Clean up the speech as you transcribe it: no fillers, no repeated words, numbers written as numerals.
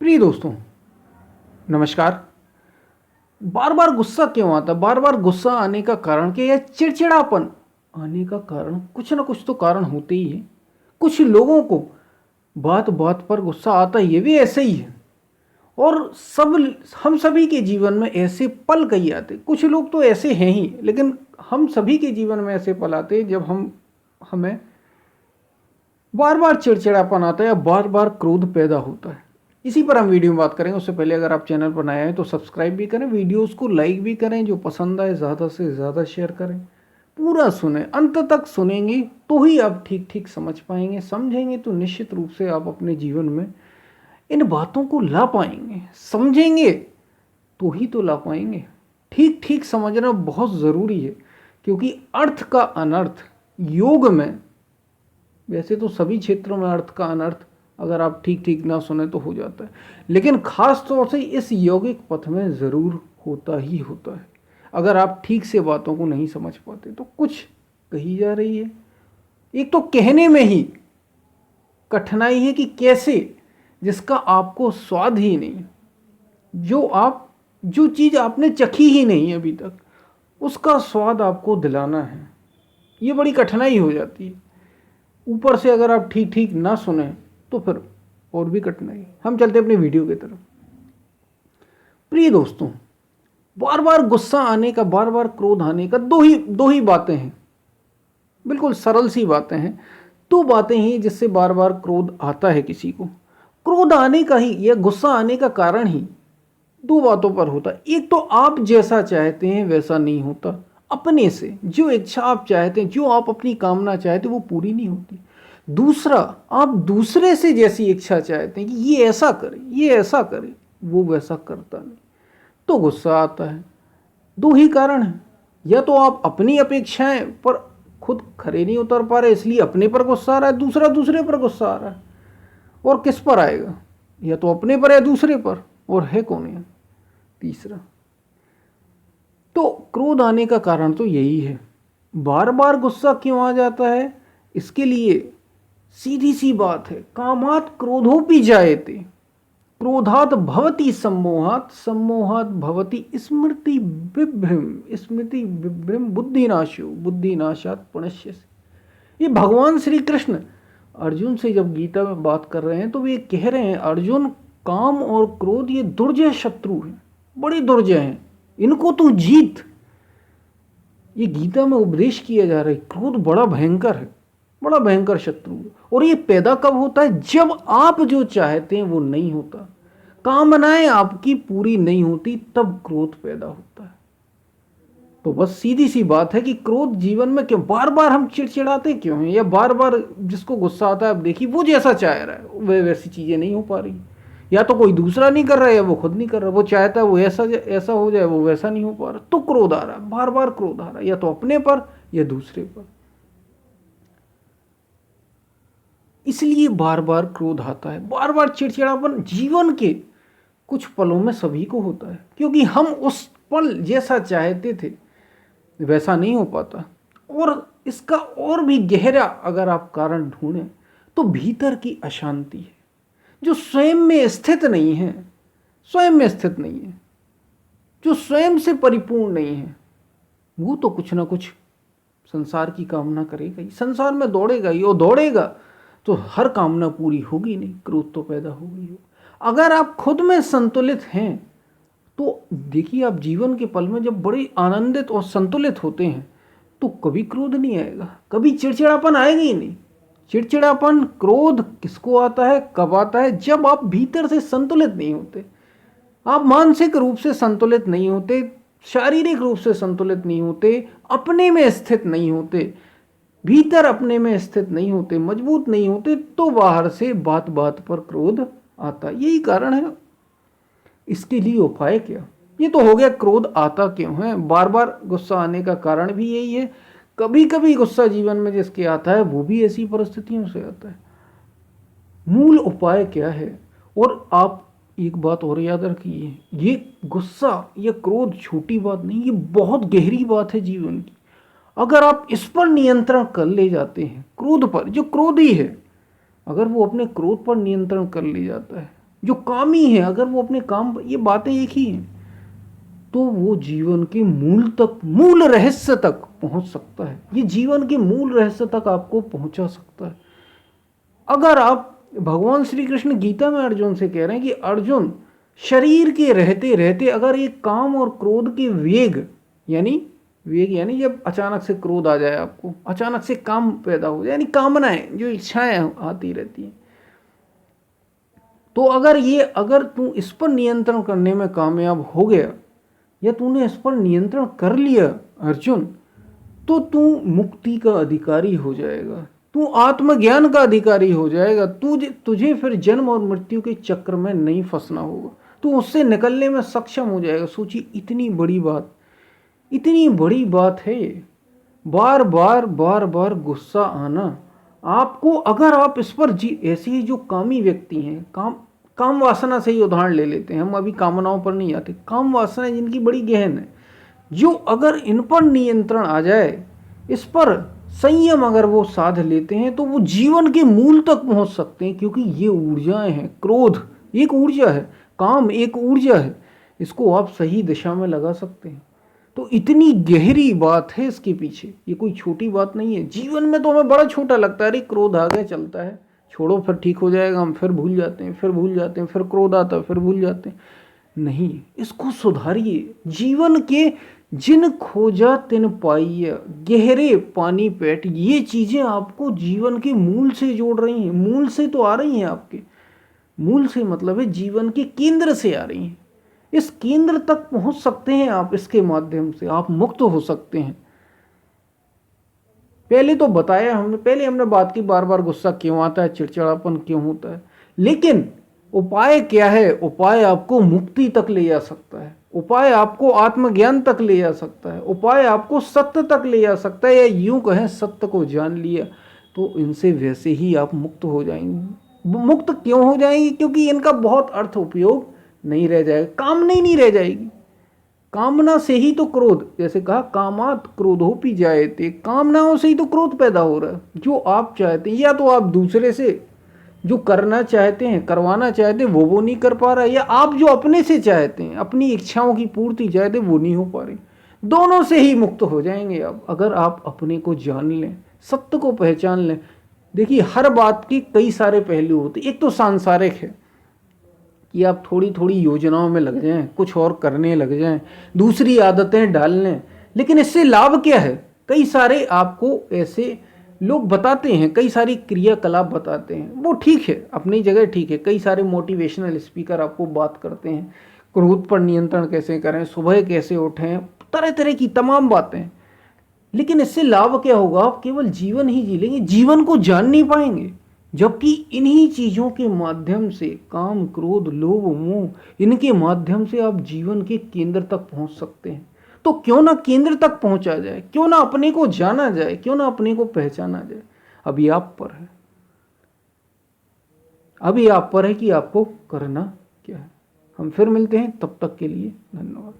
प्रिय दोस्तों, नमस्कार। बार बार गुस्सा क्यों आता? बार बार गुस्सा आने का कारण क्या? या चिड़चिड़ापन आने का कारण कुछ ना कुछ तो कारण होते ही है। कुछ लोगों को बात बात पर गुस्सा आता है, ये भी ऐसे ही है। और हम सभी के जीवन में ऐसे पल कई आते। कुछ लोग तो ऐसे हैं ही, लेकिन हम सभी के जीवन में ऐसे पल आते हैं जब हमें बार बार चिड़चिड़ापन आता है या बार बार क्रोध पैदा होता है। इसी पर हम वीडियो में बात करेंगे। उससे पहले अगर आप चैनल पर नए हैं तो सब्सक्राइब भी करें, वीडियोस को लाइक भी करें, जो पसंद आए ज़्यादा से ज़्यादा शेयर करें। पूरा सुने, अंत तक सुनेंगे तो ही आप ठीक ठीक समझ पाएंगे। समझेंगे तो निश्चित रूप से आप अपने जीवन में इन बातों को ला पाएंगे। समझेंगे तो ही तो ला पाएंगे। ठीक ठीक समझना बहुत ज़रूरी है, क्योंकि अर्थ का अनर्थ योग में, वैसे तो सभी क्षेत्रों में अर्थ का अनर्थ अगर आप ठीक ठीक ना सुने तो हो जाता है, लेकिन खास तौर से इस यौगिक पथ में ज़रूर होता ही होता है। अगर आप ठीक से बातों को नहीं समझ पाते तो कुछ कही जा रही है। एक तो कहने में ही कठिनाई है कि कैसे, जिसका आपको स्वाद ही नहीं, जो चीज़ आपने चखी ही नहीं अभी तक, उसका स्वाद आपको दिलाना है। ये बड़ी कठिनाई हो जाती है। ऊपर से अगर आप ठीक ठीक ना सुने तो फिर और भी कठिनाई। हम चलते अपनी वीडियो की तरफ। प्रिय दोस्तों, बार बार गुस्सा आने का, बार बार क्रोध आने का दो ही बातें हैं। बिल्कुल सरल सी बातें हैं। दो बातें ही जिससे बार बार क्रोध आता है किसी को। क्रोध आने का ही या गुस्सा आने का कारण ही दो बातों पर होता है। एक तो आप जैसा चाहते हैं वैसा नहीं होता। अपने से जो इच्छा आप चाहते हैं, जो आप अपनी कामना चाहते हैं, वो पूरी नहीं होती। दूसरा, आप दूसरे से जैसी इच्छा चाहते हैं कि ये ऐसा करे, ये ऐसा करे, वो वैसा करता नहीं, तो गुस्सा आता है। दो ही कारण हैं। या तो आप अपनी अपेक्षाएं पर खुद खरे नहीं उतर पा रहे, इसलिए अपने पर गुस्सा आ रहा है। दूसरा, दूसरे पर गुस्सा आ रहा है। और किस पर आएगा? या तो अपने पर या दूसरे पर, और है कौन है तीसरा? तो क्रोध आने का कारण तो यही है। बार बार गुस्सा क्यों आ जाता है? इसके लिए सीधी सी बात है, कामात क्रोधोपि जायते, क्रोधात भवति सम्मोहात, सम्मोहात भवति स्मृति विभ्रम, स्मृति विभ्रम बुद्धिनाशो, बुद्धिनाशात प्रणश्यसि। ये भगवान श्री कृष्ण अर्जुन से जब गीता में बात कर रहे हैं तो वे कह रहे हैं, अर्जुन, काम और क्रोध ये दुर्जय शत्रु हैं, बड़े दुर्जय हैं, इनको तू जीत। ये गीता में उपदेश किया जा रहा है। क्रोध बड़ा भयंकर है, बड़ा भयंकर शत्रु है। और ये पैदा कब होता है? जब आप जो चाहते हैं वो नहीं होता, कामनाएं आपकी पूरी नहीं होती, तब क्रोध पैदा होता है। तो बस सीधी सी बात है कि क्रोध जीवन में क्यों बार बार हम चिड़चिड़ाते क्यों हैं, या बार बार जिसको गुस्सा आता है, अब देखिए वो जैसा चाह रहा है वह वैसी चीजें नहीं हो पा रही। या तो कोई दूसरा नहीं कर रहा है या वो खुद नहीं कर रहा। वो चाहता है वो ऐसा ऐसा हो जाए, वो वैसा नहीं हो पा रहा, तो क्रोध आ रहा है, बार बार क्रोध आ रहा है, या तो अपने पर या दूसरे पर। इसलिए बार बार क्रोध आता है, बार बार चिड़चिड़ापन जीवन के कुछ पलों में सभी को होता है, क्योंकि हम उस पल जैसा चाहते थे वैसा नहीं हो पाता। और इसका और भी गहरा अगर आप कारण ढूंढें तो भीतर की अशांति है, जो स्वयं में स्थित नहीं है। स्वयं में स्थित नहीं है, जो स्वयं से परिपूर्ण नहीं है, वो तो कुछ ना कुछ संसार की कामना करेगा ही, संसार में दौड़ेगा ही। और दौड़ेगा तो हर कामना पूरी होगी नहीं, क्रोध तो पैदा होगी हो। अगर आप खुद में संतुलित हैं तो देखिए, आप जीवन के पल में जब बड़े आनंदित और संतुलित होते हैं तो कभी क्रोध नहीं आएगा, कभी चिड़चिड़ापन आएगा ही नहीं। चिड़चिड़ापन, क्रोध किसको आता है, कब आता है? जब आप भीतर से संतुलित नहीं होते, आप मानसिक रूप से संतुलित नहीं होते, शारीरिक रूप से संतुलित नहीं होते, अपने में स्थित नहीं होते, भीतर अपने में स्थित नहीं होते, मजबूत नहीं होते, तो बाहर से बात बात पर क्रोध आता। यही कारण है। इसके लिए उपाय क्या? ये तो हो गया क्रोध आता क्यों है। बार बार गुस्सा आने का कारण भी यही है। कभी कभी गुस्सा जीवन में जिसके आता है वो भी ऐसी परिस्थितियों से आता है। मूल उपाय क्या है? और आप एक बात और याद रखिए, ये गुस्सा या क्रोध छोटी बात नहीं, ये बहुत गहरी बात है जीवन की। अगर आप इस पर नियंत्रण कर ले जाते हैं, क्रोध पर, जो क्रोधी है, अगर वो अपने क्रोध पर नियंत्रण कर ले जाता है, जो कामी है, अगर वो अपने काम, ये बातें एक ही हैं, तो वो जीवन के मूल तक, मूल रहस्य तक पहुंच सकता है। ये जीवन के मूल रहस्य तक आपको पहुंचा सकता है। अगर आप, भगवान श्री कृष्ण गीता में अर्जुन से कह रहे हैं कि अर्जुन, शरीर के रहते रहते अगर ये काम और क्रोध के वेग, यानी वेग यानी जब अचानक से क्रोध आ जाए आपको, अचानक से काम पैदा हो जाए, यानी कामनाएं, जो इच्छाएं आती रहती हैं, तो अगर तू इस पर नियंत्रण करने में कामयाब हो गया, या तूने इस पर नियंत्रण कर लिया अर्जुन, तो तू मुक्ति का अधिकारी हो जाएगा, तू आत्मज्ञान का अधिकारी हो जाएगा। तुझे फिर जन्म और मृत्यु के चक्र में नहीं फंसना होगा, तू उससे निकलने में सक्षम हो जाएगा। सोचिए, इतनी बड़ी बात, इतनी बड़ी बात है ये। बार बार बार बार गुस्सा आना आपको, अगर आप इस पर ऐसे ही जो कामी व्यक्ति हैं, काम वासना से ही उदाहरण ले लेते हैं, हम अभी कामनाओं पर नहीं आते, काम वासना जिनकी बड़ी गहन है, जो अगर इन पर नियंत्रण आ जाए, इस पर संयम अगर वो साध लेते हैं, तो वो जीवन के मूल तक पहुंच सकते हैं। क्योंकि ये ऊर्जाएं हैं, क्रोध एक ऊर्जा है, काम एक ऊर्जा है, इसको आप सही दिशा में लगा सकते हैं। तो इतनी गहरी बात है इसके पीछे, ये कोई छोटी बात नहीं है। जीवन में तो हमें बड़ा छोटा लगता है, अरे क्रोध आ गया, चलता है, छोड़ो, फिर ठीक हो जाएगा, हम फिर भूल जाते हैं, फिर भूल जाते हैं, फिर क्रोध आता है, फिर भूल जाते हैं। नहीं, इसको सुधारिए। जीवन के जिन खोजा तिन पाइय, गहरे पानी पेट, ये चीजें आपको जीवन के मूल से जोड़ रही हैं। मूल से तो आ रही हैं आपके, मूल से मतलब है जीवन के केंद्र से आ रही हैं। इस केंद्र तक पहुंच सकते हैं आप, इसके माध्यम से आप मुक्त हो सकते हैं। पहले तो बताया हमने, पहले हमने बात की बार बार गुस्सा क्यों आता है, चिड़चिड़ापन क्यों होता है, लेकिन उपाय क्या है? उपाय आपको मुक्ति तक ले जा सकता है, उपाय आपको आत्मज्ञान तक ले जा सकता है, उपाय आपको सत्य तक ले जा सकता है, या यूं कहें सत्य को जान लिया तो इनसे वैसे ही आप मुक्त हो जाएंगे। मुक्त क्यों हो जाएंगे? क्योंकि इनका बहुत अर्थ उपयोग नहीं रह जाएगा, कामना ही नहीं रह जाएगी। कामना से ही तो क्रोध, जैसे कहा कामात क्रोधोपि जायते, कामनाओं से ही तो क्रोध पैदा हो रहा है। जो आप चाहते हैं, या तो आप दूसरे से जो करना चाहते हैं, करवाना चाहते हैं, वो नहीं कर पा रहा है, या आप जो अपने से चाहते हैं, अपनी इच्छाओं की पूर्ति चाहते हैं, वो नहीं हो पा रही। दोनों से ही मुक्त हो जाएंगे आप, अगर आप अपने को जान लें, सत्य को पहचान लें। देखिए, हर बात के कई सारे पहलू होते हैं। एक तो सांसारिक है कि आप थोड़ी थोड़ी योजनाओं में लग जाएं, कुछ और करने लग जाएं, दूसरी आदतें डाल लें, लेकिन इससे लाभ क्या है? कई सारे आपको ऐसे लोग बताते हैं, कई सारी क्रियाकलाप बताते हैं, वो ठीक है, अपनी जगह ठीक है। कई सारे मोटिवेशनल स्पीकर आपको बात करते हैं, क्रोध पर नियंत्रण कैसे करें, सुबह कैसे उठें, तरह तरह की तमाम बातें। लेकिन इससे लाभ क्या होगा? आप केवल जीवन ही जी लेंगे, जीवन को जान नहीं पाएंगे। जबकि इन्हीं चीजों के माध्यम से, काम, क्रोध, लोभ, मोह, इनके माध्यम से आप जीवन के केंद्र तक पहुंच सकते हैं। तो क्यों ना केंद्र तक पहुंचा जाए, क्यों ना अपने को जाना जाए, क्यों ना अपने को पहचाना जाए। अभी आप पर है, अभी आप पर है कि आपको करना क्या है। हम फिर मिलते हैं, तब तक के लिए धन्यवाद।